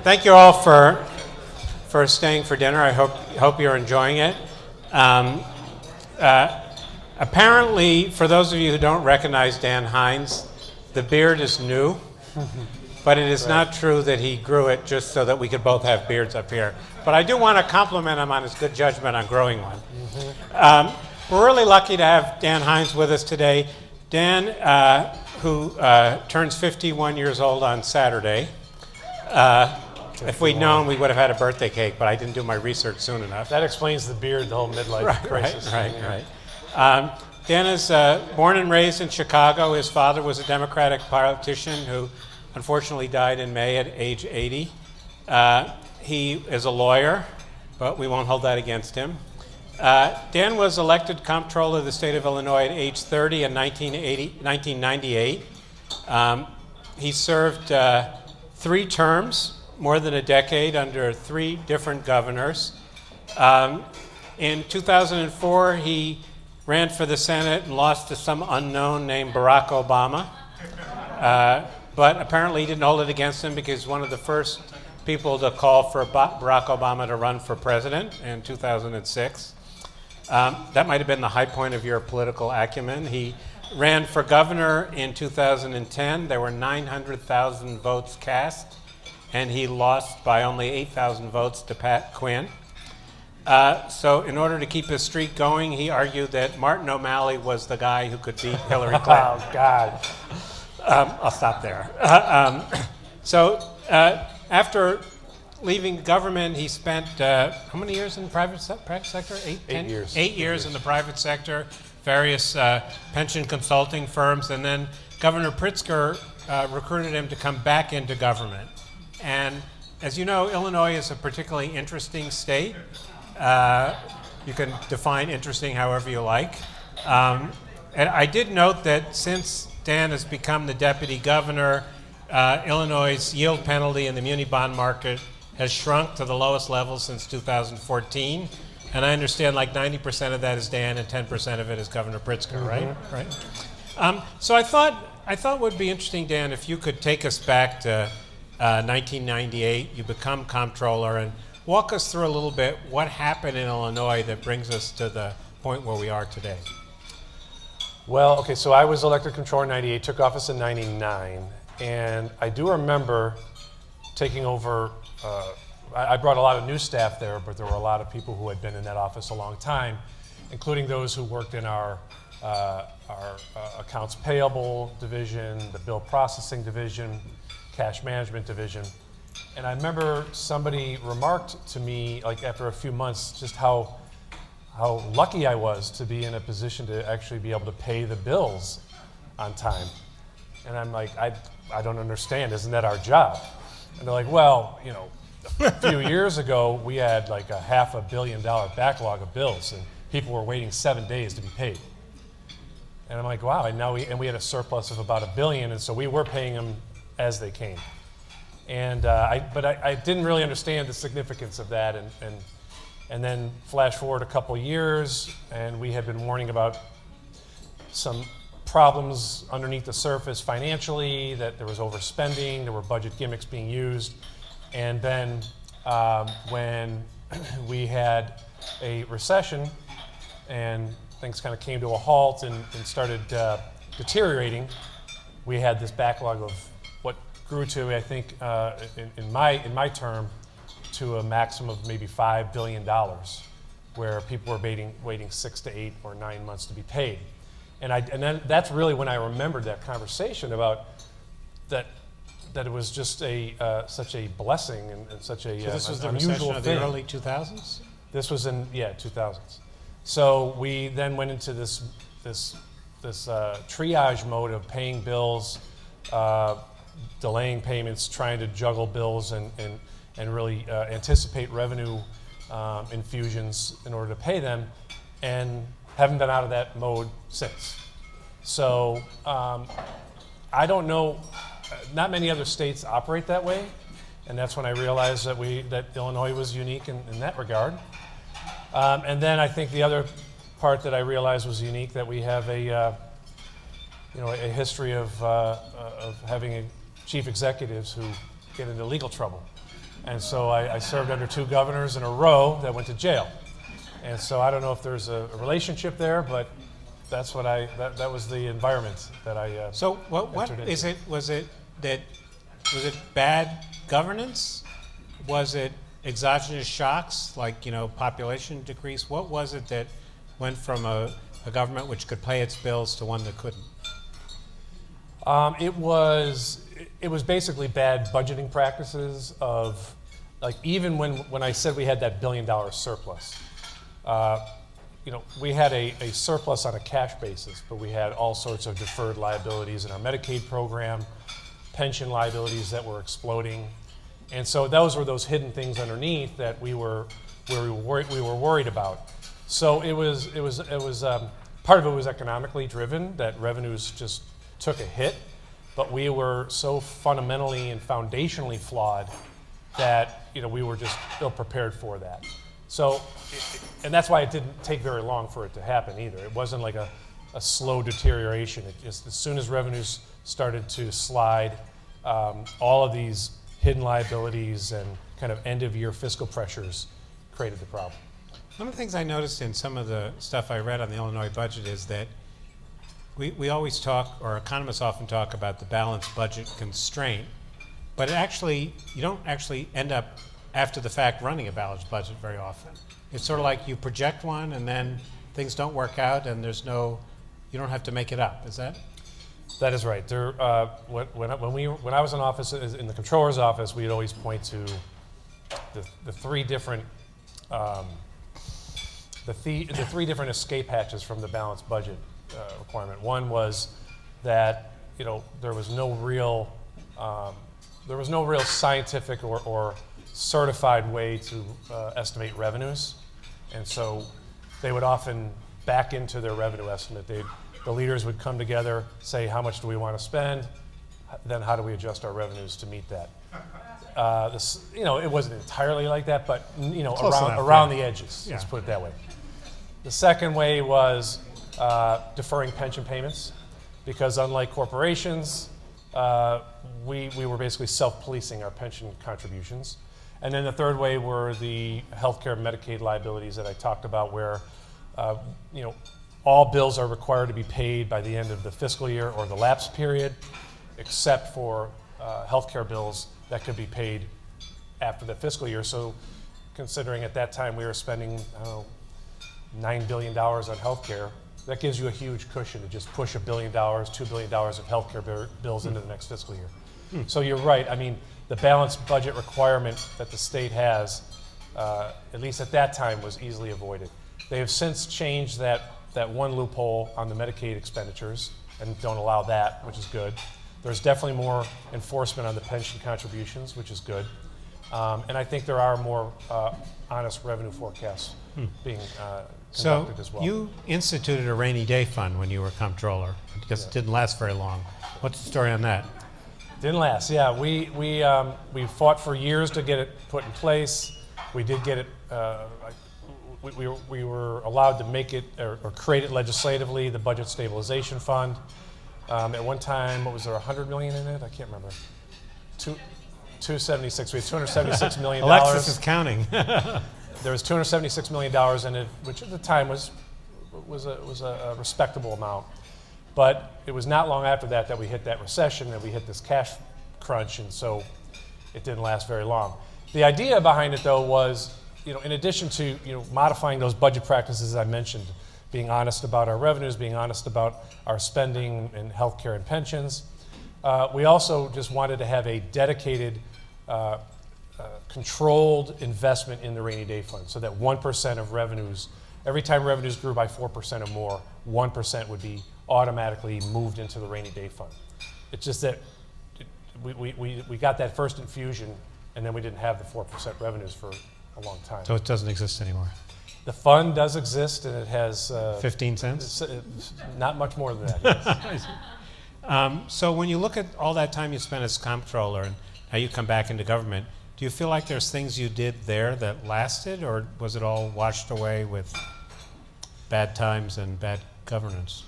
Thank you all for staying for dinner. I hope you're enjoying it. Apparently, for those of you who don't recognize Dan Hines, the beard is new, but it is not true that he grew it just so that we could both have beards up here. But I do want to compliment him on his good judgment on growing one. We're really lucky to have Dan Hines with us today. Dan, who turns 51 years old on Saturday. If we'd known, we would have had a birthday cake, but I didn't do my research soon enough. That explains the beard, the whole midlife crisis. Right. Dan is born and raised in Chicago. His father was a Democratic politician who unfortunately died in May at age 80. He is a lawyer, but we won't hold that against him. Dan was elected comptroller of the state of Illinois at age 30 in 1998. He served 3 terms, more than a decade, under 3 different governors. In 2004, he ran for the Senate and lost to some unknown named Barack Obama. But apparently he didn't hold it against him because one of the first people to call for Barack Obama to run for president in 2006. That might have been the high point of your political acumen. He ran for governor in 2010. There were 900,000 votes cast, and he lost by only 8,000 votes to Pat Quinn. So in order to keep his streak going, he argued that Martin O'Malley was the guy who could beat Hillary Clinton. Oh, God. I'll stop there. After leaving government, he spent how many years in the private sector? 8 years. 8 years in the private sector, various pension consulting firms, and then Governor Pritzker recruited him to come back into government. And as you know, Illinois is a particularly interesting state. You can define interesting however you like. And I did note that since Dan has become the deputy governor, Illinois' yield penalty in the muni bond market has shrunk to the lowest level since 2014. And I understand like 90% of that is Dan and 10% of it is Governor Pritzker, right? So I thought it would be interesting, Dan, if you could take us back to 1998. You become comptroller, and walk us through a little bit what happened in Illinois that brings us to the point where we are today. Well, okay, so I was elected comptroller in 98, took office in 99, and I do remember taking over. I brought a lot of new staff there, but there were a lot of people who had been in that office a long time, including those who worked in our accounts payable division, the bill processing division, cash management division. And I remember somebody remarked to me, like after a few months, just how lucky I was to be in a position to actually be able to pay the bills on time. And I'm like, I don't understand, isn't that our job? And they're like, well, a few years ago, we had like a $500 million backlog of bills, and people were waiting 7 days to be paid. And I'm like, wow, and we had a surplus of about $1 billion, and so we were paying them as they came. And I didn't really understand the significance of that, and then flash forward a couple years, and we had been warning about some problems underneath the surface financially, that there was overspending, there were budget gimmicks being used. And then when we had a recession and things kind of came to a halt and started deteriorating, we had this backlog of what grew to, I think, in my term, to a maximum of maybe $5 billion, where people were waiting 6 to 8 or 9 months to be paid. And then that's really when I remembered that conversation about that it was just such a blessing and such a so this was the unusual recession of the thing. early 2000s? This was in 2000s. So we then went into this triage mode of paying bills, delaying payments, trying to juggle bills and really anticipate revenue infusions in order to pay them, and haven't been out of that mode since. So I don't know, not many other states operate that way, and that's when I realized that Illinois was unique in that regard. And then I think the other part that I realized was unique, that we have a history of having chief executives who get into legal trouble. And so I served under 2 governors in a row that went to jail. And so I don't know if there's a relationship there, but that's what that was the environment that I So what entered is into. it? Was it bad governance? Was it exogenous shocks like population decrease? What was it that went from a government which could pay its bills to one that couldn't? It was basically bad budgeting practices of, like, even when I said we had that $1 billion surplus, we had a surplus on a cash basis, but we had all sorts of deferred liabilities in our Medicaid program, pension liabilities that were exploding, and so those were those hidden things underneath that we were worried about. So it was part of it was economically driven, that revenues just took a hit, but we were so fundamentally and foundationally flawed that we were just ill prepared for that. So, and that's why it didn't take very long for it to happen either. It wasn't like a slow deterioration. It just, as soon as revenues started to slide, all of these hidden liabilities and kind of end-of-year fiscal pressures created the problem. One of the things I noticed in some of the stuff I read on the Illinois budget is that we always talk, or economists often talk, about the balanced budget constraint, but you don't actually end up after the fact running a balanced budget very often. It's sort of like you project one and then things don't work out and you don't have to make it up. Is that? That is right. When I was in office, in the comptroller's office, we'd always point to the three different escape hatches from the balanced budget requirement. One was that there was no real scientific or certified way to estimate revenues, and so they would often back into their revenue estimate. The leaders would come together, say, how much do we want to spend, then how do we adjust our revenues to meet that. It wasn't entirely like that, but around the edges. Yeah. Let's put it that way. The second way was deferring pension payments, because unlike corporations, we were basically self-policing our pension contributions. And then the third way were the healthcare Medicaid liabilities that I talked about, where all bills are required to be paid by the end of the fiscal year or the lapse period, except for healthcare bills that could be paid after the fiscal year. So considering at that time we were spending, $9 billion on healthcare, that gives you a huge cushion to just push $1 billion, $2 billion of healthcare bills into the next fiscal year. So you're right. I mean, the balanced budget requirement that the state has, at least at that time, was easily avoided. They have since changed that one loophole on the Medicaid expenditures and don't allow that, which is good. There's definitely more enforcement on the pension contributions, which is good. And I think there are more honest revenue forecasts being conducted as well. So you instituted a rainy day fund when you were comptroller, because it didn't last very long. What's the story on that? Didn't last. Yeah, we fought for years to get it put in place. We did get it. We were allowed to make it or create it legislatively. The Budget Stabilization Fund. At one time, what was there, $100 million in it? I can't remember. 276. We had $276 million. Alexis is counting. There was $276 million in it, which at the time was a respectable amount. But it was not long after that we hit that recession and we hit this cash crunch, and so it didn't last very long. The idea behind it, though, was, in addition to modifying those budget practices I mentioned, being honest about our revenues, being honest about our spending in healthcare and pensions, we also just wanted to have a dedicated, controlled investment in the rainy day fund, so that 1% of revenues, every time revenues grew by 4% or more, 1% would be automatically moved into the rainy day fund. It's just that we got that first infusion, and then we didn't have the 4% revenues for a long time. So it doesn't exist anymore. The fund does exist, and it has 15 cents? Not much more than that. Yes. So when you look at all that time you spent as comptroller and how you come back into government, do you feel like there's things you did there that lasted, or was it all washed away with bad times and bad governance?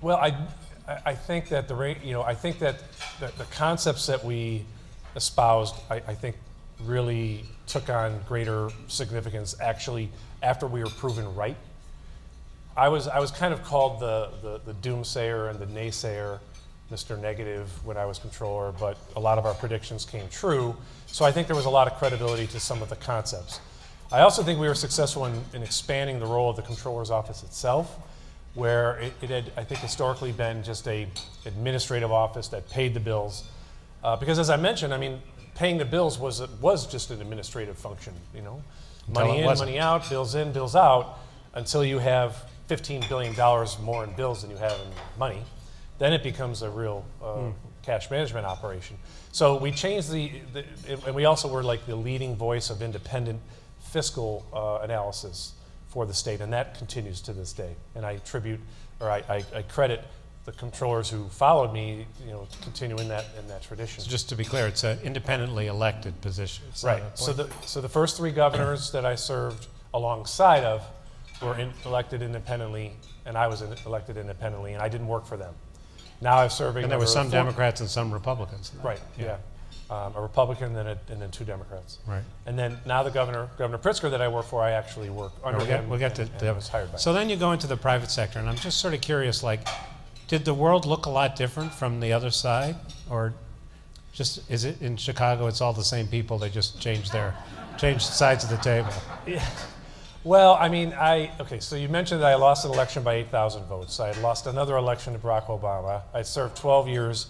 Well, I think that the concepts that we espoused, I think really took on greater significance actually after we were proven right. I was kind of called the doomsayer and the naysayer, Mr. Negative, when I was controller, but a lot of our predictions came true. So I think there was a lot of credibility to some of the concepts. I also think we were successful in expanding the role of the controller's office itself, where it had, I think, historically been just a administrative office that paid the bills. Because as I mentioned, I mean, paying the bills was just an administrative function, you know? Money in, money out, bills in, bills out, until you have $15 billion more in bills than you have in money. Then it becomes a real cash management operation. So we changed and we also were like the leading voice of independent fiscal analysis for the state, and that continues to this day. And I credit the controllers who followed me, you know, to continue in that tradition. So just to be clear, it's an independently elected position. Right. So the first 3 governors that I served alongside of were elected independently, and I was elected independently, and I didn't work for them. Now I'm serving. And there were some Democrats and some Republicans. Right. Yeah. A Republican and then 2 Democrats. Right. And then now the Governor Pritzker that I work for, I actually work under him. We'll get to and I was hired by. So then you go into the private sector, and I'm just sort of curious, like, did the world look a lot different from the other side, or just is it in Chicago? It's all the same people. They just changed sides of the table. Yeah. Well, I mean, okay, so you mentioned that I lost an election by 8,000 votes. I had lost another election to Barack Obama. I served 12 years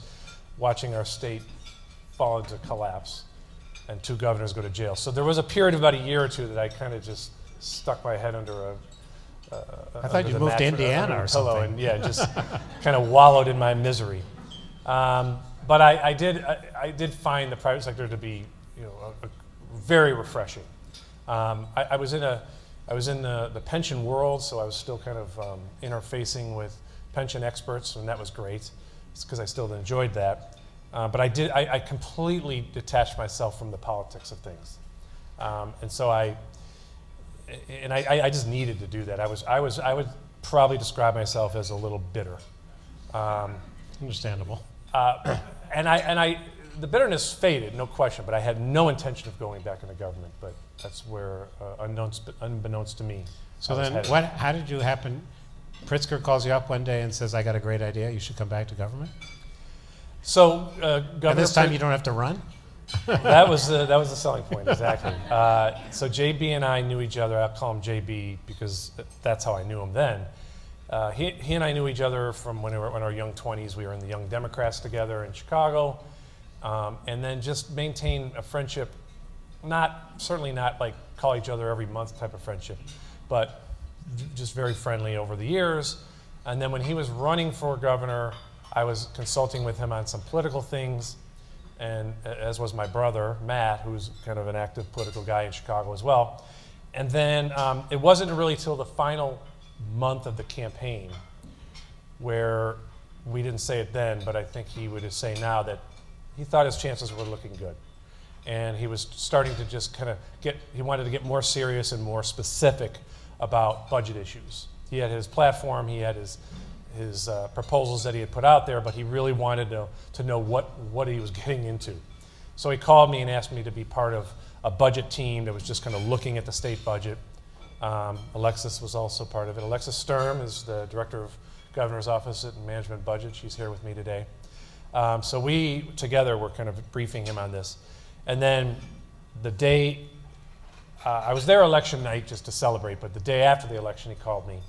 watching our state fall into collapse and 2 governors go to jail. So there was a period of about a year or 2 that I kind of just stuck my head under I thought you moved to Indiana or something. And, yeah, just kind of wallowed in my misery. But I did find the private sector to be, you know, very refreshing. I was in the pension world, so I was still kind of interfacing with pension experts, and that was great. It's because I still enjoyed that. But I completely detached myself from the politics of things, and so I just needed to do that. I would probably describe myself as a little bitter. Understandable. And the bitterness faded, no question. But I had no intention of going back into government. But that's where, unbeknownst to me. So then, how did you happen? Pritzker calls you up one day and says, "I got a great idea. You should come back to government." So, Governor. And this time, you don't have to run. That was the selling point, exactly. So JB and I knew each other. I'll call him JB because that's how I knew him then. He and I knew each other from when we were in our young 20s. We were in the Young Democrats together in Chicago, and then just maintained a friendship. Certainly not like call each other every month type of friendship, but just very friendly over the years. And then when he was running for governor, I was consulting with him on some political things. And as was my brother, Matt, who's kind of an active political guy in Chicago as well. And then it wasn't really till the final month of the campaign where we didn't say it then, but I think he would say now that he thought his chances were looking good. And he was starting to just kind of he wanted to get more serious and more specific about budget issues. He had his platform, he had his proposals that he had put out there, but he really wanted to know what he was getting into. So he called me and asked me to be part of a budget team that was just kind of looking at the state budget. Alexis was also part of it. Alexis Sturm is the director of Governor's Office at Management Budget. She's here with me today. So we together were kind of briefing him on this. And then the day, I was there election night just to celebrate, but the day after the election he called me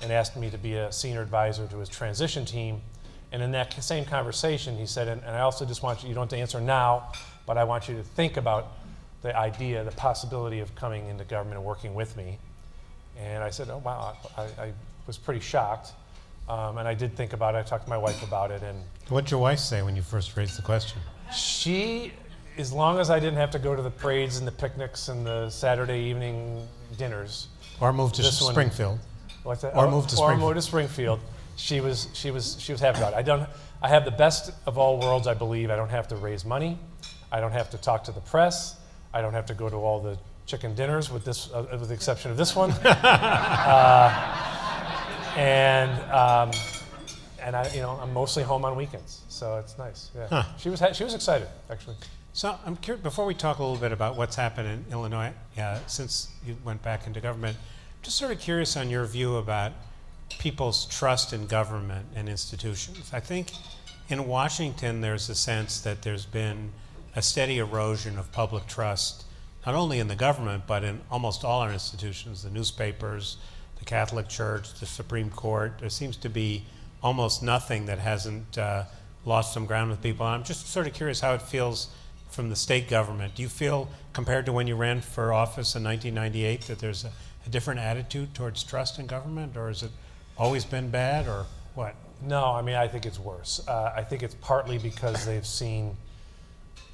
and asked me to be a senior advisor to his transition team. And in that same conversation, he said, and I also just want you don't have to answer now, but I want you to think about the idea, the possibility of coming into government and working with me. And I said, oh, wow, I was pretty shocked. And I did think about it. I talked to my wife about it. And what'd your wife say when you first raised the question? She, as long as I didn't have to go to the parades and the picnics and the Saturday evening dinners. Or move to Springfield. What's that? Or move to Springfield. Or move to Springfield. She was happy about it. I have the best of all worlds, I believe. I don't have to raise money. I don't have to talk to the press. I don't have to go to all the chicken dinners with the exception of this one. And I'm mostly home on weekends, so it's nice. Yeah. Huh. She was excited, actually. So I'm curious, before we talk a little bit about what's happened in Illinois since you went back into government, just sort of curious on your view about people's trust in government and institutions. I think in Washington there's a sense that there's been a steady erosion of public trust, not only in the government, but in almost all our institutions, the newspapers, the Catholic Church, the Supreme Court. There seems to be almost nothing that hasn't lost some ground with people. And I'm just sort of curious how it feels from the state government. Do you feel, compared to when you ran for office in 1998, that there's a different attitude towards trust in government, or has it always been bad, or what? No, I mean, I think it's worse. I think it's partly because they've seen,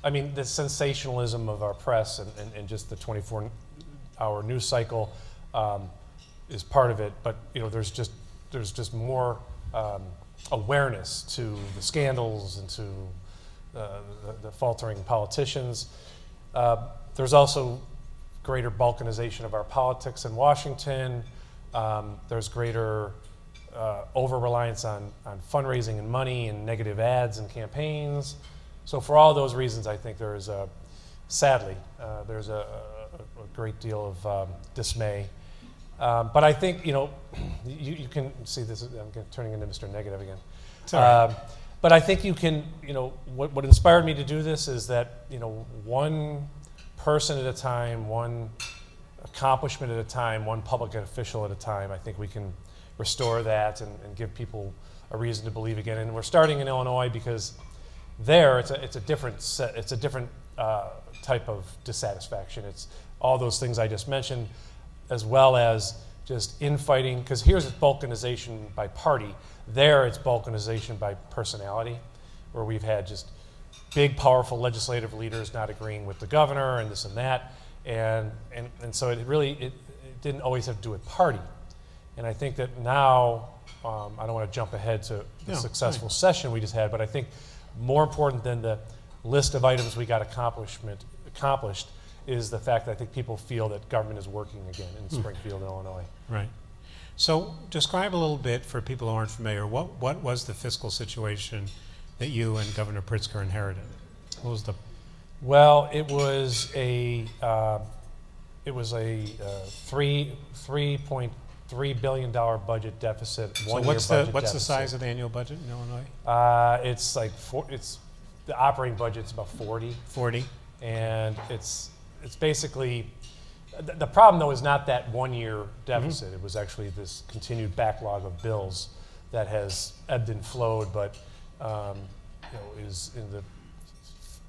I mean, the sensationalism of our press and just the 24-hour news cycle is part of it. But there's just more awareness to the scandals and to the faltering politicians. There's also greater balkanization of our politics in Washington. There's greater over-reliance on fundraising and money and negative ads and campaigns. So for all those reasons, I think there is sadly, there's a great deal of dismay. But I think, you can see this, I'm turning into Mr. Negative again. Sorry. But I think you can, what inspired me to do this is that, one person at a time, one accomplishment at a time, one public official at a time, I think we can restore that and give people a reason to believe again. And we're starting in Illinois because there it's a different type of dissatisfaction. It's all those things I just mentioned, as well as just infighting, because here's it's balkanization by party. There it's balkanization by personality, where we've had just big, powerful legislative leaders not agreeing with the governor and this and that. And so it didn't always have to do with party. And I think that now, I don't want to jump ahead to the successful session we just had, but I think more important than the list of items we got accomplished is the fact that I think people feel that government is working again in Springfield, Illinois. Right. So describe a little bit for people who aren't familiar, what was the fiscal situation that you and Governor Pritzker inherited? What was the... Well, it was a $3.3 billion budget deficit. So what's the size of the annual budget in Illinois? It's like the operating budget's about 40. 40. And it's basically, the problem though is not that 1 year deficit. Mm-hmm. It was actually this continued backlog of bills that has ebbed and flowed, but is in the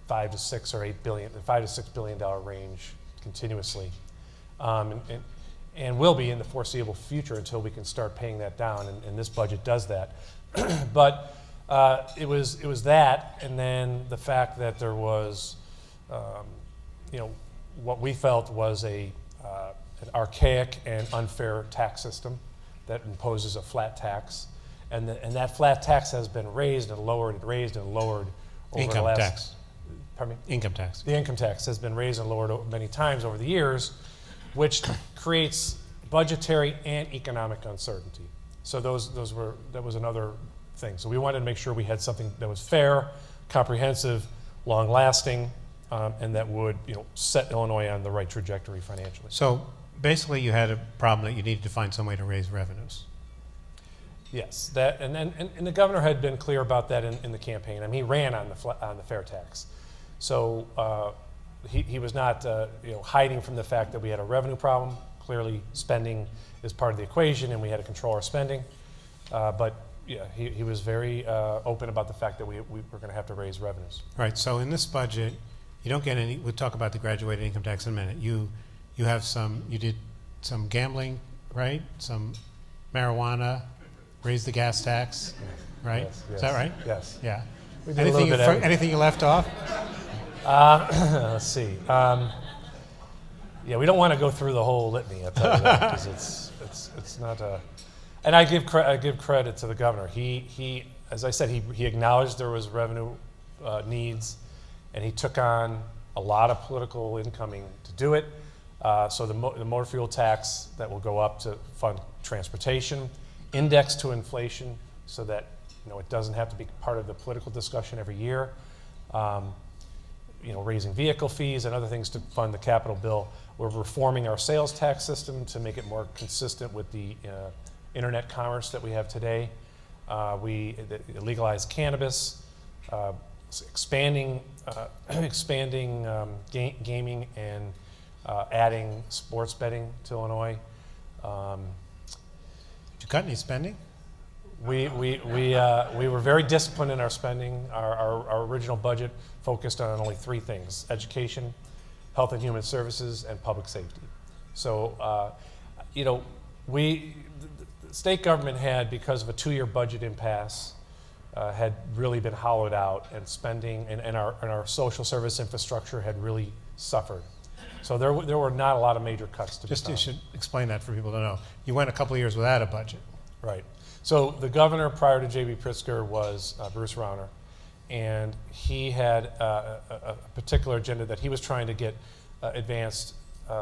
$5 to $6 billion range continuously, and will be in the foreseeable future until we can start paying that down. And this budget does that. But it was that, and then the fact that there was, what we felt was an archaic and unfair tax system that imposes a flat tax, and that flat tax has been raised and lowered over income the last. Tax. Pardon me? Income tax. The income tax has been raised and lowered many times over the years, which creates budgetary and economic uncertainty. So that was another thing. So we wanted to make sure we had something that was fair, comprehensive, long-lasting, and that would set Illinois on the right trajectory financially. So basically, you had a problem that you needed to find some way to raise revenues. Yes, that and the governor had been clear about that in the campaign. I mean, he ran on the fair tax, so he was not hiding from the fact that we had a revenue problem. Clearly, spending is part of the equation, and we had to control our spending. But yeah, he was very open about the fact that we were going to have to raise revenues. Right. So in this budget, you don't get any. We'll talk about the graduated income tax in a minute. You have some. You did some gambling, right? Some marijuana. Raise the gas tax, right? Yes. Is that right? Yes. Yeah. We did Anything you left off? Let's see. Yeah, we don't want to go through the whole litany, I'll tell you that, because it's not a. And I give credit to the governor. He as I said, he acknowledged there was revenue needs, and he took on a lot of political incoming to do it. So the motor fuel tax that will go up to fund transportation, indexed to inflation, so that it doesn't have to be part of the political discussion every year. raising vehicle fees and other things to fund the capital bill. We're reforming our sales tax system to make it more consistent with the internet commerce that we have today. We legalized cannabis, expanding gaming and adding sports betting to Illinois. Did you cut any spending? We were very disciplined in our spending. Our original budget focused on only three things: education, health and human services, and public safety. So, the state government had, because of a 2-year budget impasse, had really been hollowed out, and spending and our social service infrastructure had really suffered. So there were not a lot of major cuts to be found. You should explain that for people to know. You went a couple of years without a budget. Right. So the governor prior to J.B. Pritzker was Bruce Rauner, and he had a particular agenda that he was trying to get advanced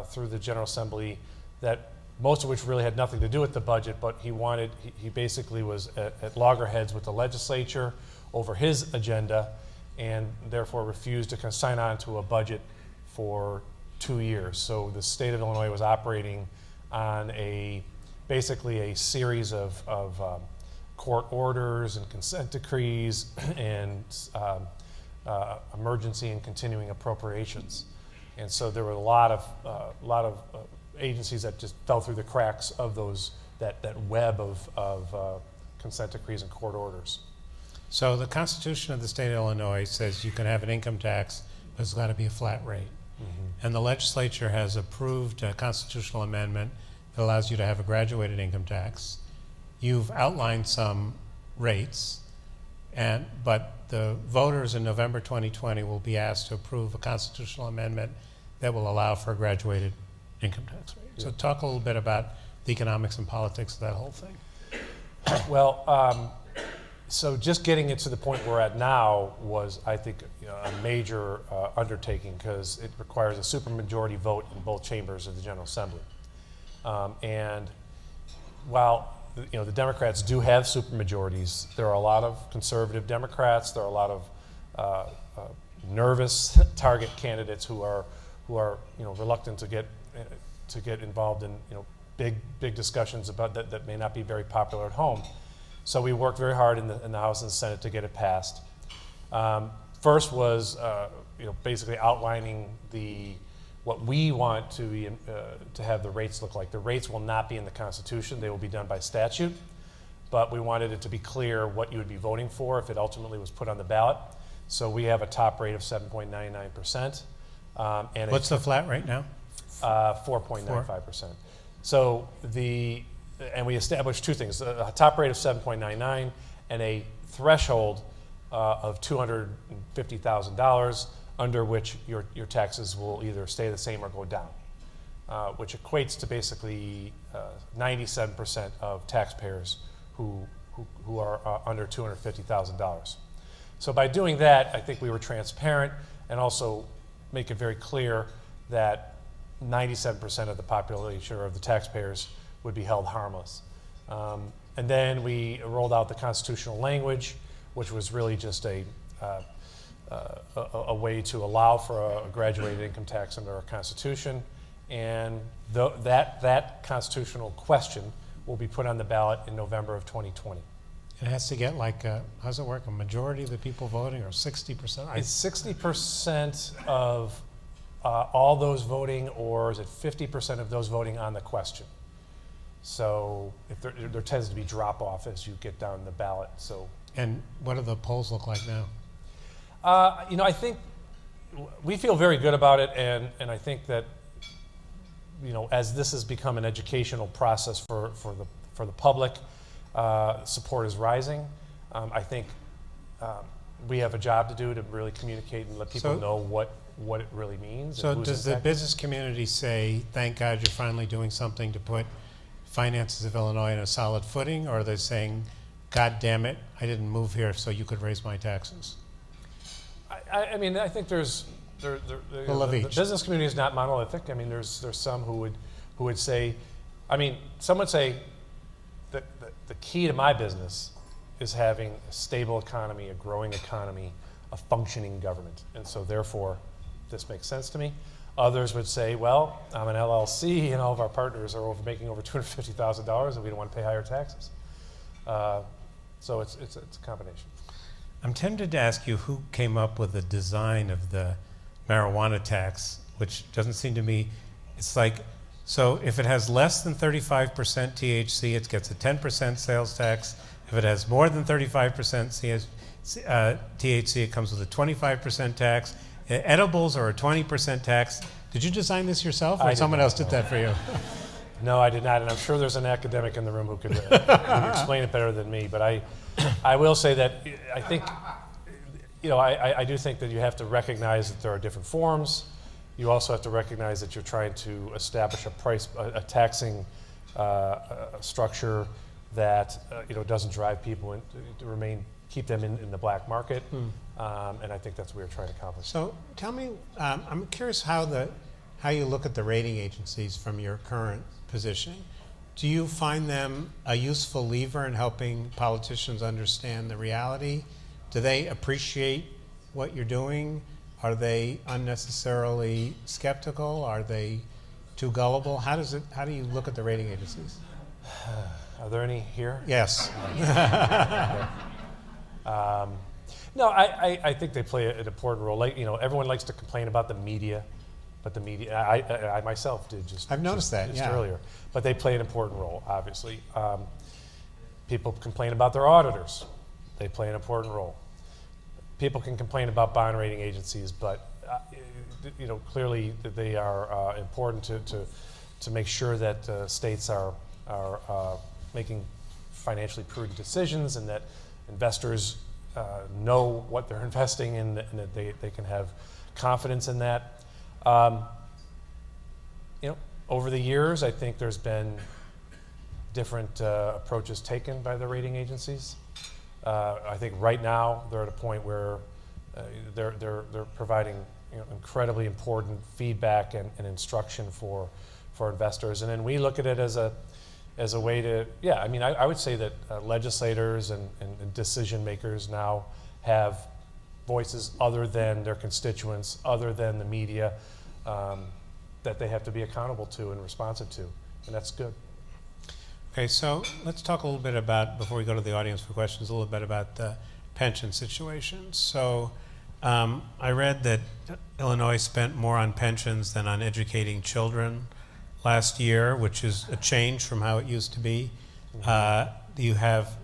through the General Assembly, that most of which really had nothing to do with the budget, but he basically was at loggerheads with the legislature over his agenda, and therefore refused to kind of sign on to a budget for 2 years. So the state of Illinois was operating on basically a series of court orders and consent decrees and emergency and continuing appropriations. And so there were a lot of agencies that just fell through the cracks of that web of consent decrees and court orders. So the Constitution of the state of Illinois says you can have an income tax, but it's got to be a flat rate. Mm-hmm. And the legislature has approved a constitutional amendment that allows you to have a graduated income tax. You've outlined some rates, but the voters in November 2020 will be asked to approve a constitutional amendment that will allow for a graduated income tax rate. Yeah. So talk a little bit about the economics and politics of that whole thing. Well, so just getting it to the point we're at now was, I think, a major undertaking, because it requires a supermajority vote in both chambers of the General Assembly. And while the Democrats do have supermajorities, there are a lot of conservative Democrats. There are a lot of nervous target candidates who are reluctant to get involved in big discussions about that may not be very popular at home. So we worked very hard in the House and the Senate to get it passed. First was basically outlining what we want to have the rates look like. The rates will not be in the Constitution; they will be done by statute. But we wanted it to be clear what you would be voting for if it ultimately was put on the ballot. So we have a top rate of 7.99%. And what's the flat rate now? 4.95%. So and we established two things: a top rate of 7.99 and a threshold of $250,000, under which your taxes will either stay the same or go down, which equates to basically 97% of taxpayers who are under $250,000. So by doing that, I think we were transparent and also make it very clear that 97% of the population or of the taxpayers would be held harmless. And then we rolled out the constitutional language, which was really just a way to allow for a graduated income tax under our Constitution. And that constitutional question will be put on the ballot in November of 2020. It has to get how does it work? A majority of the people voting, or 60%? It's 60% of all those voting, or is it 50% of those voting on the question? So if there tends to be drop off as you get down the ballot. And what do the polls look like now? I think we feel very good about it, and I think that as this has become an educational process for the public, support is rising. I think we have a job to do to really communicate and let people know what it really means. So does the business community say, "Thank God you're finally doing something to put finances of Illinois in a solid footing," or are they saying, "God damn it, I didn't move here so you could raise my taxes"? I mean, I think the business community is not monolithic. I mean, there's some who would say, some would say that the key to my business is having a stable economy, a growing economy, a functioning government. And so therefore, this makes sense to me. Others would say, well, I'm an LLC and all of our partners are making over $250,000 and we don't want to pay higher taxes. So it's a combination. I'm tempted to ask you who came up with the design of the marijuana tax, which doesn't seem to me, it's like, so if it has less than 35% THC, it gets a 10% sales tax. If it has more than 35% THC, it comes with a 25% tax. Edibles are a 20% tax. Did you design this yourself, or someone else did that for you? No, I did not, and I'm sure there's an academic in the room who could explain it better than me. But I will say that I think, I do think that you have to recognize that there are different forms. You also have to recognize that you're trying to establish a taxing structure that doesn't drive people to keep them in the black market, and I think that's what we're trying to accomplish. So tell me, I'm curious how you look at the rating agencies from your current positioning. Do you find them a useful lever in helping politicians understand the reality? Do they appreciate what you're doing? Are they unnecessarily skeptical? Are they too gullible? How do you look at the rating agencies? Are there any here? Yes. No, I think they play an important role. Like, everyone likes to complain about the media, but the media, I myself did just. I've noticed that, yeah. Earlier, but they play an important role, obviously. People complain about their auditors. They play an important role. People can complain about bond rating agencies, but clearly they are important to make sure that states are making financially prudent decisions, and that investors know what they're investing in, and that they can have confidence in that. Over the years, I think there's been different approaches taken by the rating agencies. I think right now they're at a point where they're providing incredibly important feedback and instruction for investors, and then we look at it as a way to, I would say that legislators and decision makers now have voices other than their constituents, other than the media, that they have to be accountable to and responsive to, and that's good. Okay, so let's talk a little bit about, before we go to the audience for questions, a little bit about the pension situation. So I read that Illinois spent more on pensions than on educating children last year, which is a change from how it used to be. You have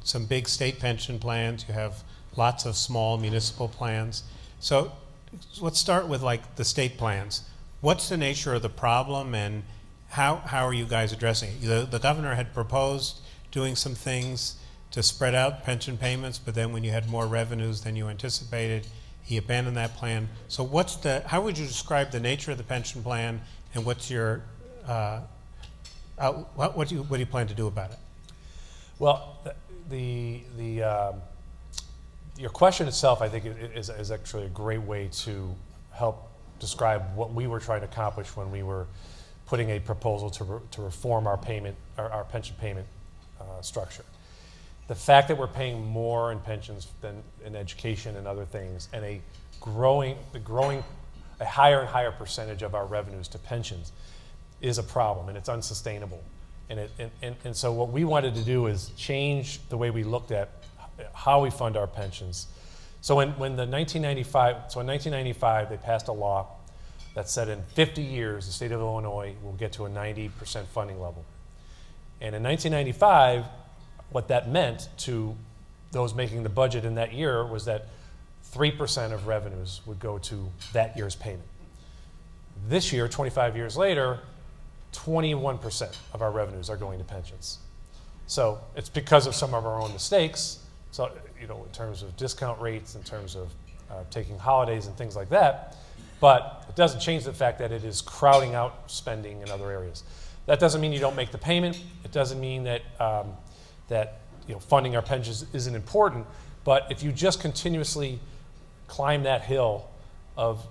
some big state pension plans, you have lots of small municipal plans. So let's start with the state plans. What's the nature of the problem, and how are you guys addressing it? The governor had proposed doing some things to spread out pension payments, but then when you had more revenues than you anticipated, he abandoned that plan. So how would you describe the nature of the pension plan, and what's your what do you plan to do about it? Well, your question itself, I think, is actually a great way to help describe what we were trying to accomplish when we were putting a proposal to reform our pension payment structure. The fact that we're paying more in pensions than in education and other things, and a higher and higher percentage of our revenues to pensions, is a problem, and it's unsustainable. And so what we wanted to do is change the way we looked at how we fund our pensions. So in 1995, they passed a law that said in 50 years, the state of Illinois will get to a 90% funding level. And in 1995, what that meant to those making the budget in that year was that 3% of revenues would go to that year's payment. This year, 25 years later, 21% of our revenues are going to pensions. So it's because of some of our own mistakes, so in terms of discount rates, in terms of taking holidays and things like that, but it doesn't change the fact that it is crowding out spending in other areas. That doesn't mean you don't make the payment. It doesn't mean that funding our pensions isn't important. But if you just continuously climb that hill of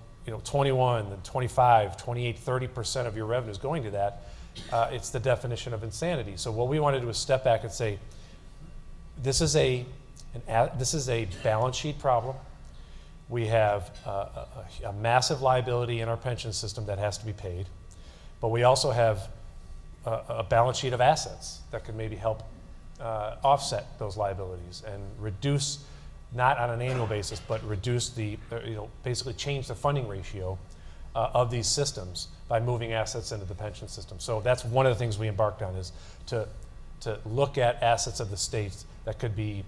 21, then 25, 28, 30% of your revenues going to that, it's the definition of insanity. So what we want to do is step back and say, this is a This is a balance sheet problem. We have a massive liability in our pension system that has to be paid, but we also have a balance sheet of assets that could maybe help offset those liabilities and reduce, not on an annual basis, but reduce basically change the funding ratio of these systems by moving assets into the pension system. So that's one of the things we embarked on, is to look at assets of the states that could be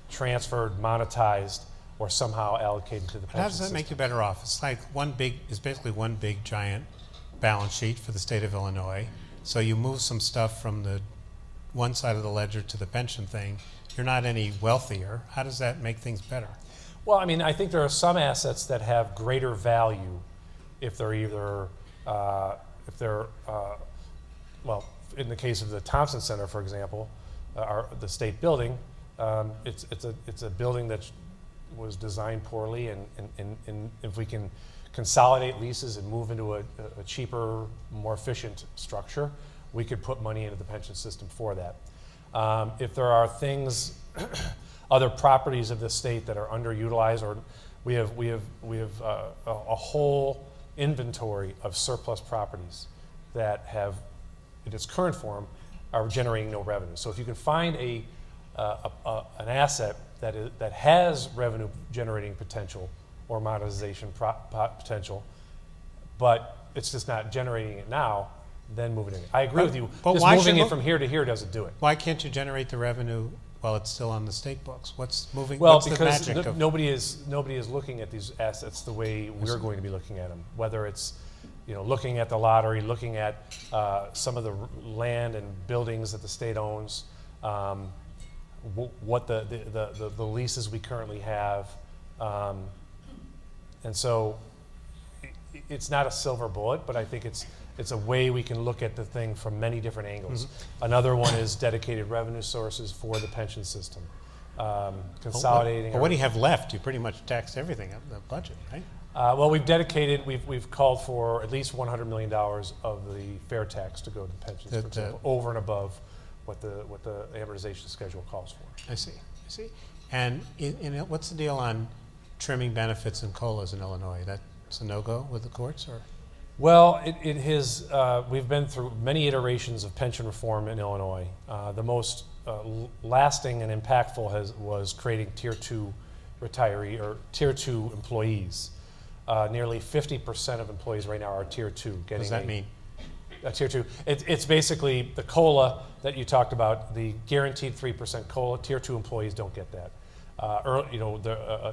transferred, monetized, or somehow allocated to the pension How does that system. make you better off? It's like basically one big giant balance sheet for the state of Illinois. So you move some stuff from the one side of the ledger to the pension thing. You're not any wealthier. How does that make things better? Well, I mean, I think there are some assets that have greater value if they're either, well, in the case of the Thompson Center, for example, the state building, it's a building that was designed poorly, and if we can consolidate leases and move into a cheaper, more efficient structure, we could put money into the pension system for that. If there are things, other properties of the state that are underutilized, or we have a whole inventory of surplus properties that have, in its current form, are generating no revenue. So if you can find an asset that has revenue generating potential or monetization potential, but it's just not generating it now, then move it in. I agree with you. But just why moving should it from here to here doesn't do it. Why can't you generate the revenue while it's still on the state books? What's moving? Well, what's the because magic of nobody is looking at these assets the way we're going to be looking at them. Whether it's looking at the lottery, looking at some of the land and buildings that the state owns, what the leases we currently have, and so it's not a silver bullet, but I think it's a way we can look at the thing from many different angles. Mm-hmm. Another one is dedicated revenue sources for the pension system. Consolidating. What do you have left? You pretty much taxed everything up in the budget, right? Well, we've called for at least $100 million of the fair tax to go to pensions, for example, over and above what the amortization schedule calls for. I see. And what's the deal on trimming benefits and COLAs in Illinois? That's a no-go with the courts, or? Well, it has. We've been through many iterations of pension reform in Illinois. The most lasting and impactful was creating Tier 2 retiree or Tier 2 employees. Nearly 50% of employees right now are Tier 2. What does that mean? Tier 2. It's basically the COLA that you talked about, the guaranteed 3% COLA. Tier 2 employees don't get that.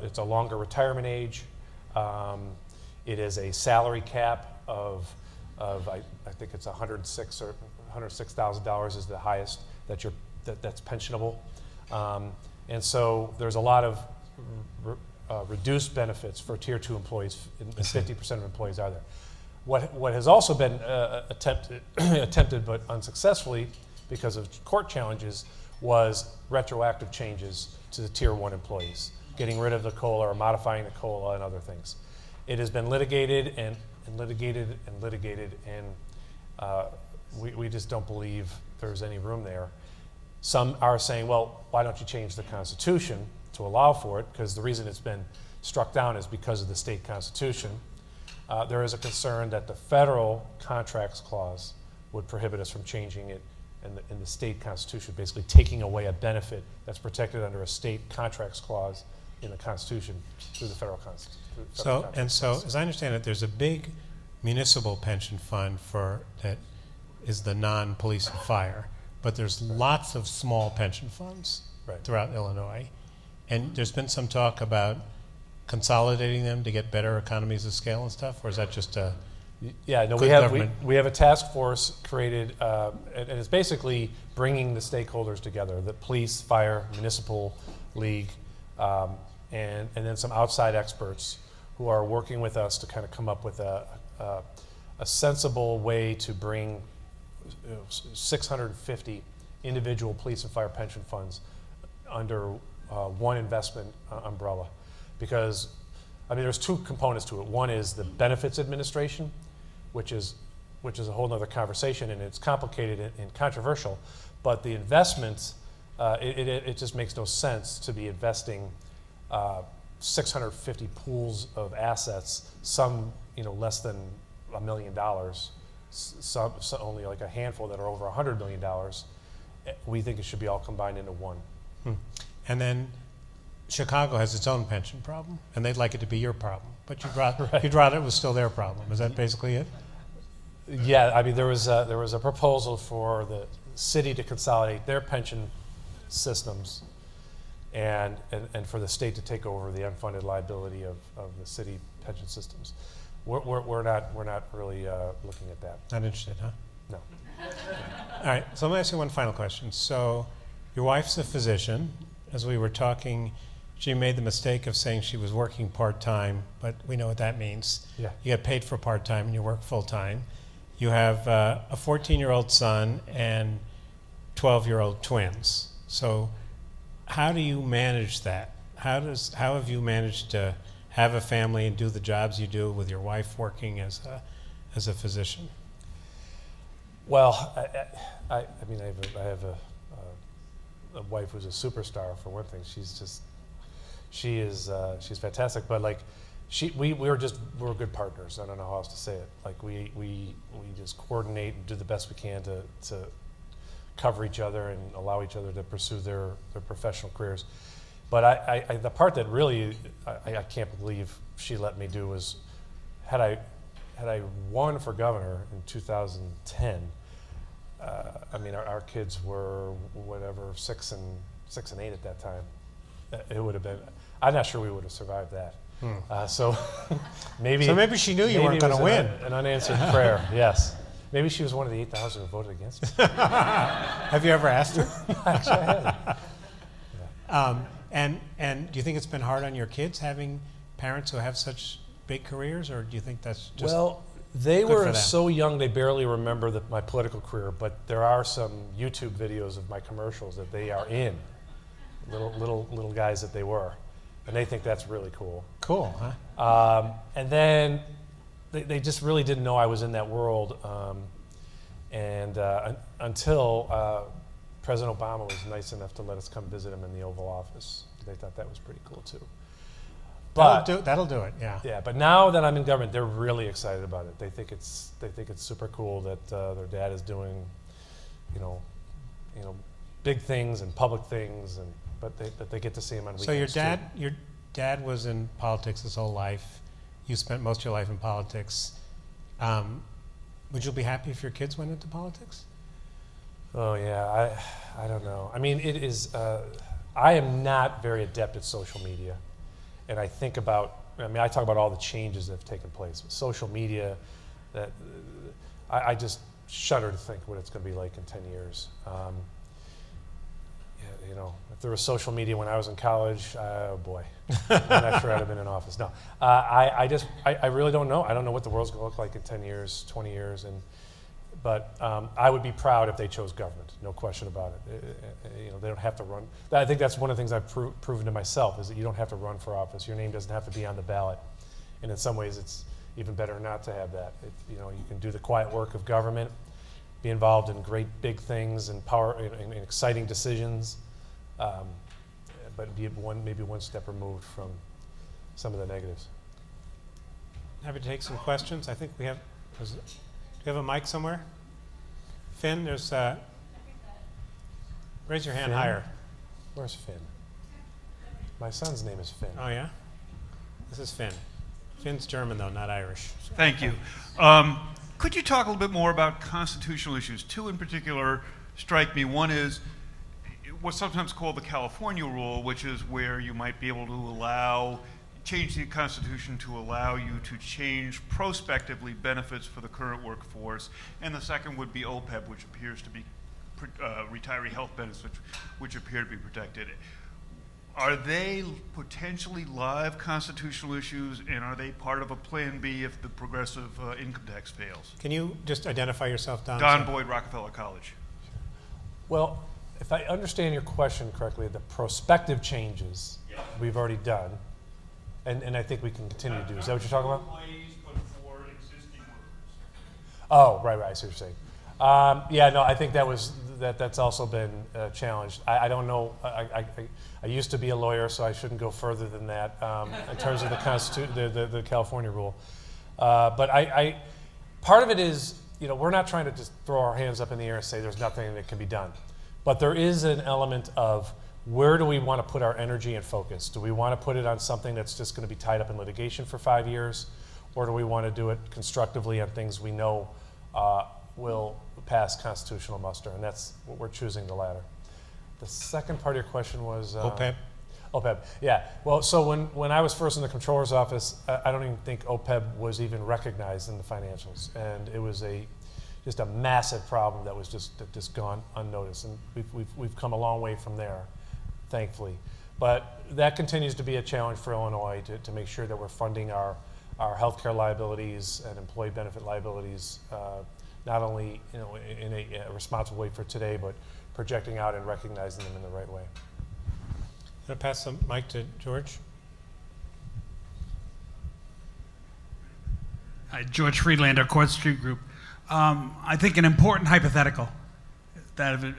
It's a longer retirement age. It is a salary cap of I think it's $106,000 is the highest that's pensionable, and so there's a lot of reduced benefits for Tier 2 employees, and 50% of employees are there. What has also been attempted but unsuccessfully because of court challenges was retroactive changes to the Tier 1 employees, getting rid of the COLA or modifying the COLA and other things. It has been litigated and litigated, and we just don't believe there's any room there. Some are saying, well, why don't you change the Constitution to allow for it? Because the reason it's been struck down is because of the state Constitution. There is a concern that the federal contracts clause would prohibit us from changing it in the state Constitution, basically taking away a benefit that's protected under a state contracts clause in the Constitution through the federal Constitution. So, as I understand it, there's a big municipal pension fund that is the non-police and fire, but there's lots of small pension funds throughout Illinois, and there's been some talk about consolidating them to get better economies of scale and stuff, or is that just a we have a task force created, and it's basically bringing the stakeholders together: the police, fire, municipal league, and then some outside experts who are working with us to kind of come up with a sensible way to bring 650 individual police and fire pension funds under one investment umbrella. Because, I mean, there's two components to it. One is the benefits administration, which is a whole other conversation, and it's complicated and controversial. But the investments It just makes no sense to be investing 650 pools of assets, some less than $1 million, some only like a handful that are over $100 million. We think it should be all combined into one. And then Chicago has its own pension problem, and they'd like it to be your problem, but you'd rather it was still their problem. Is that basically it? Yeah, I mean there was a proposal for the city to consolidate their pension systems, and for the state to take over the unfunded liability of the city pension systems. We're not really looking at that. Not interested, huh? No. All right, so let me ask you one final question. So your wife's a physician. As we were talking, she made the mistake of saying she was working part-time, but we know what that means. Yeah. You get paid for part-time and you work full-time. You have a 14-year-old son and 12-year-old twins. So how do you manage that? How have you managed to have a family and do the jobs you do with your wife working as a physician? Well, I mean, I have a wife who's a superstar for one thing. She's fantastic. But like, we're good partners. I don't know how else to say it. Like we just coordinate and do the best we can to cover each other and allow each other to pursue their professional careers. But I the part that really I can't believe she let me do was, had I won for governor in 2010, I mean our kids were whatever 6 and 8 at that time. It would have been. I'm not sure we would have survived that. So maybe she knew you weren't going to win. An unanswered prayer. Yes. Maybe she was one of the 8,000 who voted against me. Have you ever asked her? Actually, I haven't. And do you think it's been hard on your kids having parents who have such big careers, or do you think that's just they good for were them? so young they barely remember my political career, but there are some YouTube videos of my commercials that they are in, little guys that they were, and they think that's really cool. Cool, huh? And then they just really didn't know I was in that world, until President Obama was nice enough to let us come visit him in the Oval Office. They thought that was pretty cool too. But that'll do it. Yeah. Yeah, but now that I'm in government, they're really excited about it. They think it's super cool that their dad is doing, big things and public things, but they get to see him on weekends. So your dad was in politics his whole life. You spent most of your life in politics. Would you be happy if your kids went into politics? Oh yeah, I don't know. I mean, it is. I am not very adept at social media, and I talk about all the changes that have taken place with social media. That I just shudder to think what it's going to be like in 10 years. If there was social media when I was in college, oh boy, I'm not sure I'd have been in office. No, I really don't know. I don't know what the world's going to look like in 10 years, 20 years, but I would be proud if they chose government, no question about it. They don't have to run. I think that's one of the things I've proven to myself is that you don't have to run for office. Your name doesn't have to be on the ballot, and in some ways, it's even better not to have that. You can do the quiet work of government, be involved in great big things and in exciting decisions. But be maybe one step removed from some of the negatives. Happy to take some questions. I think we have. Do you have a mic somewhere? Finn, there's. Raise your hand Finn? higher. Where's Finn? My son's name is Finn. Oh yeah. This is Finn. Finn's German though, not Irish. Thank you. Could you talk a little bit more about constitutional issues? Two in particular strike me. One is what's sometimes called the California rule, which is where you might be able to change the Constitution to allow you to change prospectively benefits for the current workforce. And the second would be OPEB, which appears to be retiree health benefits, which appear to be protected. Are they potentially live constitutional issues, and are they part of a Plan B if the progressive income tax fails? Can you just identify yourself, Don? Don Boyd, Rockefeller College. Well, if I understand your question correctly, the prospective changes we've already done, and I think we can continue to do. Is that what you're talking about? Employees, but for existing workers. Oh, right, I see what you're saying. Yeah, no, I think that's also been challenged. I don't know. I used to be a lawyer, so I shouldn't go further than that in terms of the California rule. But part of it is, we're not trying to just throw our hands up in the air and say there's nothing that can be done. But there is an element of where do we want to put our energy and focus? Do we want to put it on something that's just going to be tied up in litigation for 5 years? Or do we want to do it constructively on things we know will pass constitutional muster? And that's what we're choosing, the latter. The second part of your question was? OPEB. OPEB, yeah. Well, so when I was first in the comptroller's office, I don't even think OPEB was even recognized in the financials. And it was just a massive problem that was just gone unnoticed. And we've come a long way from there, thankfully. But that continues to be a challenge for Illinois to make sure that we're funding our healthcare liabilities and employee benefit liabilities, not only in a responsible way for today, but projecting out and recognizing them in the right way. I'm going to pass the mic to George. Hi, George Friedlander, Court Street Group. I think an important hypothetical that if it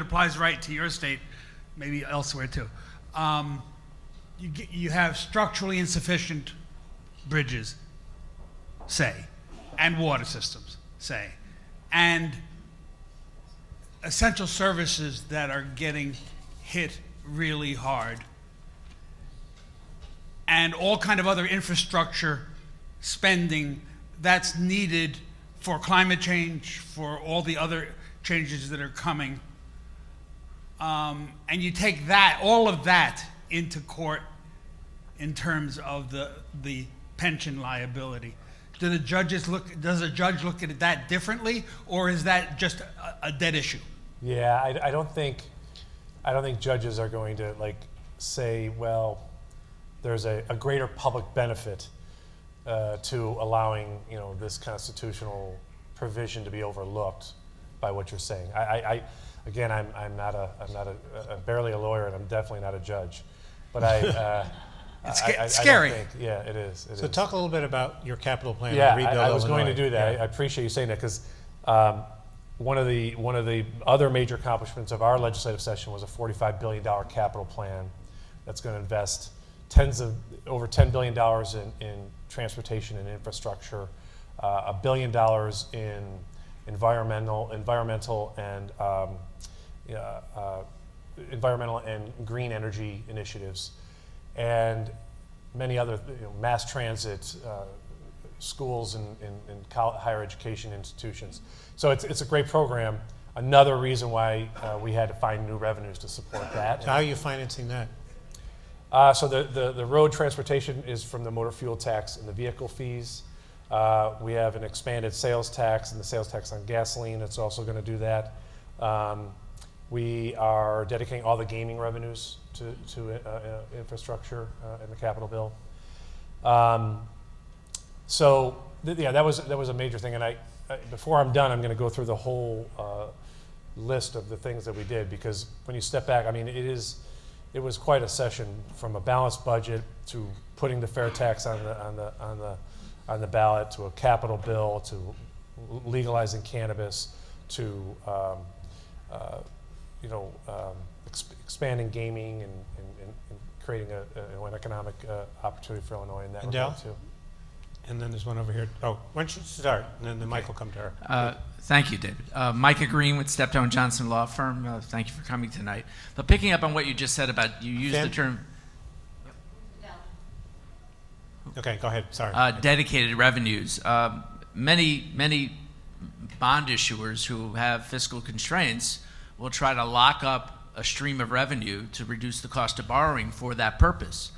applies right to your state, maybe elsewhere too. You have structurally insufficient bridges, say, and water systems, say, and essential services that are getting hit really hard, and all kind of other infrastructure spending that's needed for climate change, for all the other changes that are coming. And you take all of that into court in terms of the pension liability. Does a judge look at it that differently, or is that just a dead issue? Yeah, I don't think judges are going to say, well, there's a greater public benefit to allowing this constitutional provision to be overlooked by what you're saying. Again, I'm barely a lawyer, and I'm definitely not a judge, but it's scary. Yeah, it is. So talk a little bit about your capital plan. Yeah, to rebuild I was going to Illinois. do that. Yeah. I appreciate you saying that, because one of the other major accomplishments of our legislative session was a $45 billion capital plan that's going to invest over $10 billion in transportation and infrastructure, $1 billion in environmental and green energy initiatives, and many other mass transit, schools and higher education institutions. So it's a great program. Another reason why we had to find new revenues to support that. So how are you financing that? So the road transportation is from the motor fuel tax and the vehicle fees. We have an expanded sales tax and the sales tax on gasoline that's also going to do that. We are dedicating all the gaming revenues to infrastructure in the capital bill. That was a major thing. And before I'm done, I'm going to go through the whole list of the things that we did, because when you step back, it was quite a session, from a balanced budget to putting the fair tax on the ballot, to a capital bill, to legalizing cannabis, to expanding gaming and creating an economic opportunity for Illinois in that regard too. And then there's one over here. Oh, why don't you start, and then the mic will come to her. Thank you, David. Micah Green with Steptoe & Johnson Law Firm. Thank you for coming tonight. But picking up on what you just said about, you used the term Okay, go ahead. Sorry. dedicated revenues. Many bond issuers who have fiscal constraints will try to lock up a stream of revenue to reduce the cost of borrowing for that purpose.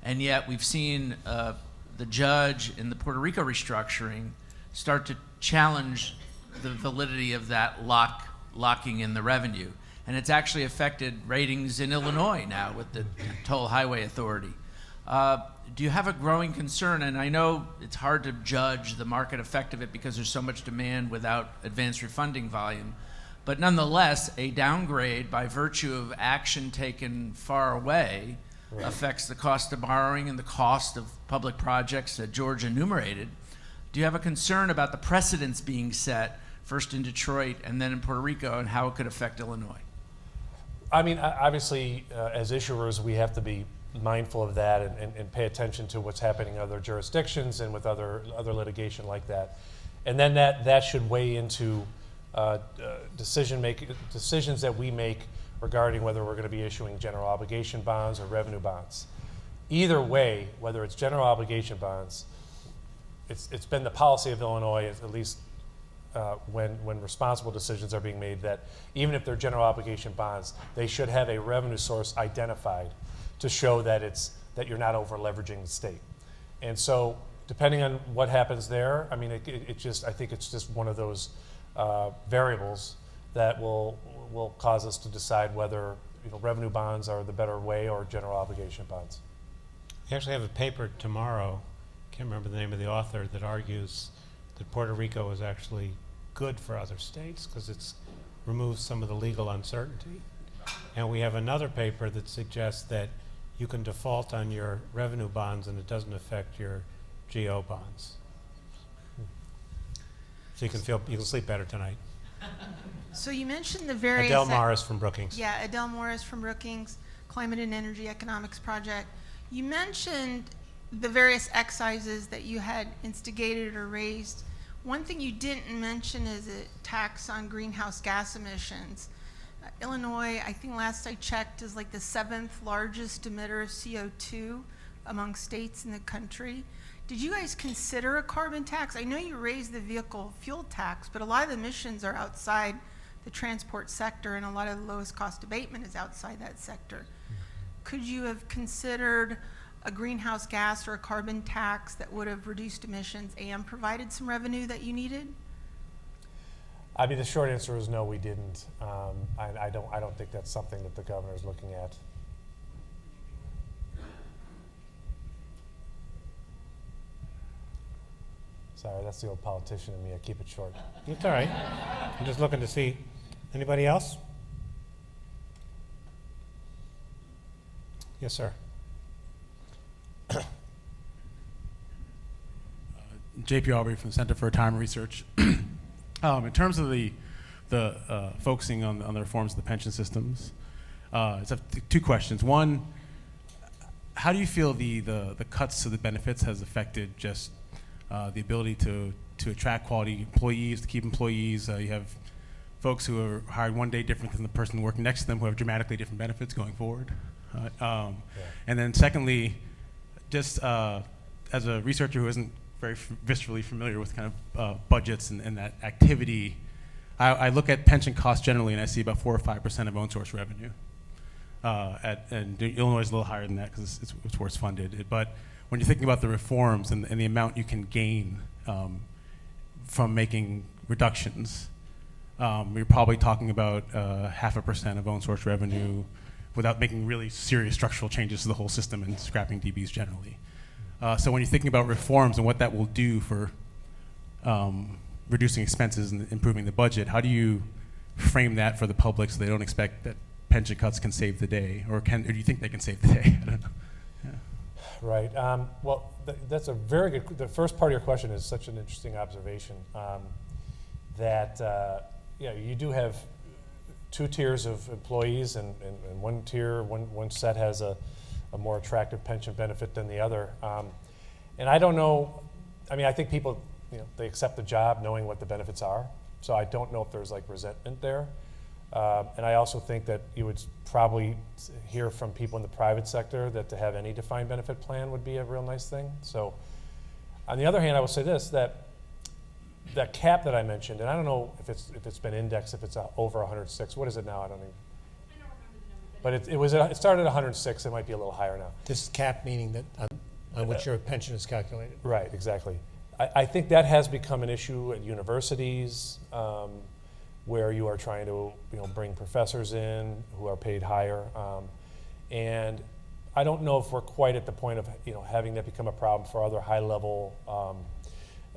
And yet we've seen the judge in the Puerto Rico restructuring start to challenge the validity of that locking in the revenue. And it's actually affected ratings in Illinois now with the Toll Highway Authority. Do you have a growing concern? And I know it's hard to judge the market effect of it because there's so much demand without advanced refunding volume. But nonetheless, a downgrade by virtue of action taken far away affects the cost of borrowing and the cost of public projects that George enumerated. Do you have a concern about the precedents being set first in Detroit and then in Puerto Rico, and how it could affect Illinois? I mean, obviously, as issuers, we have to be mindful of that and pay attention to what's happening in other jurisdictions and with other litigation like that. And then that should weigh into decisions that we make regarding whether we're going to be issuing general obligation bonds or revenue bonds. Either way, whether it's general obligation bonds, it's been the policy of Illinois, at least when responsible decisions are being made, that even if they're general obligation bonds, they should have a revenue source identified to show that you're not over leveraging the state. And so, depending on what happens there, I mean, I think it's just one of those variables that will cause us to decide whether revenue bonds are the better way or general obligation bonds. We actually have a paper tomorrow, can't remember the name of the author, that argues that Puerto Rico is actually good for other states because it's removes some of the legal uncertainty. And we have another paper that suggests that you can default on your revenue bonds and it doesn't affect your GO bonds. So you can sleep better tonight. So you mentioned the various... Adele Morris from Brookings. Yeah, Adele Morris from Brookings, Climate and Energy Economics Project. You mentioned the various excises that you had instigated or raised. One thing you didn't mention is a tax on greenhouse gas emissions. Illinois, I think last I checked, is like the 7th largest emitter of CO2 among states in the country. Did you guys consider a carbon tax? I know you raised the vehicle fuel tax, but a lot of the emissions are outside the transport sector, and a lot of the lowest cost abatement is outside that sector. Could you have considered a greenhouse gas or a carbon tax that would have reduced emissions and provided some revenue that you needed? I mean, the short answer is no, we didn't. I don't think that's something that the governor is looking at. Sorry, that's the old politician in me. I keep it short. It's all right. I'm just looking to see. Anybody else? Yes, sir. JP Aubrey from the Center for Retirement Research. In terms of the focusing on the reforms of the pension systems, I have two questions. One, how do you feel the cuts to the benefits has affected just the ability to attract quality employees, to keep employees? You have folks who are hired one day different than the person working next to them who have dramatically different benefits going forward. And then secondly, just as a researcher who isn't very viscerally familiar with kind of budgets and that activity, I look at pension costs generally and I see about 4 or 5% of own source revenue. And Illinois is a little higher than that because it's where it's funded. But when you're thinking about the reforms and the amount you can gain from making reductions, you're probably talking about 0.5% of own source revenue without making really serious structural changes to the whole system and scrapping DBs generally. So when you're thinking about reforms and what that will do for reducing expenses and improving the budget, how do you frame that for the public so they don't expect that pension cuts can save the day, or do you think they can save the day? I don't know. Yeah. Right. Well, that's a very good. The first part of your question is such an interesting observation. You do have two tiers of employees, and one tier, one set has a more attractive pension benefit than the other. And I don't know. I mean, I think people, they accept the job knowing what the benefits are. So I don't know if there's like resentment there. And I also think that you would probably hear from people in the private sector that to have any defined benefit plan would be a real nice thing. So on the other hand, I will say this, that cap that I mentioned, and I don't know if it's been indexed, if it's over 106. What is it now? I don't even. I don't remember the number. But it started at 106. It might be a little higher now. This cap meaning that on which your pension is calculated. Right, exactly. I think that has become an issue at universities where you are trying to bring professors in who are paid higher. And I don't know if we're quite at the point of having that become a problem for other high-level,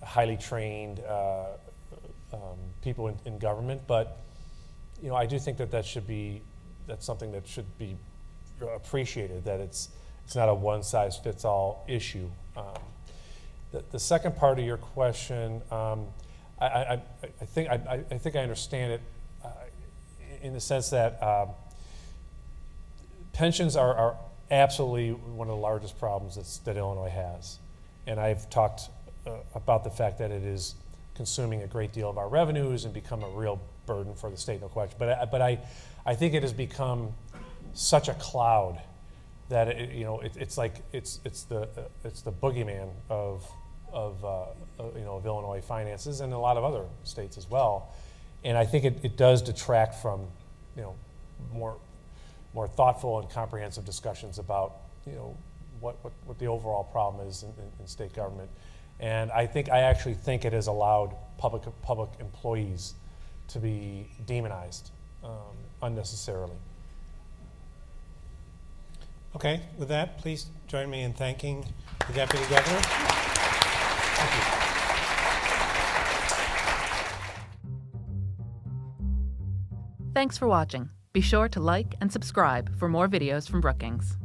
highly trained people in government. But I do think that's something that should be appreciated, that it's not a one-size-fits-all issue. The second part of your question, I think I understand it in the sense that pensions are absolutely one of the largest problems that Illinois has. And I've talked about the fact that it is consuming a great deal of our revenues and become a real burden for the state, no question. But I think it has become such a cloud that it's the boogeyman of Illinois finances and a lot of other states as well. And I think it does detract from more thoughtful and comprehensive discussions about what the overall problem is in state government. And I actually think it has allowed public employees to be demonized unnecessarily. Okay, with that, please join me in thanking the Deputy Governor. Thank you. Thanks for watching. Be sure to like and subscribe for more videos from Brookings.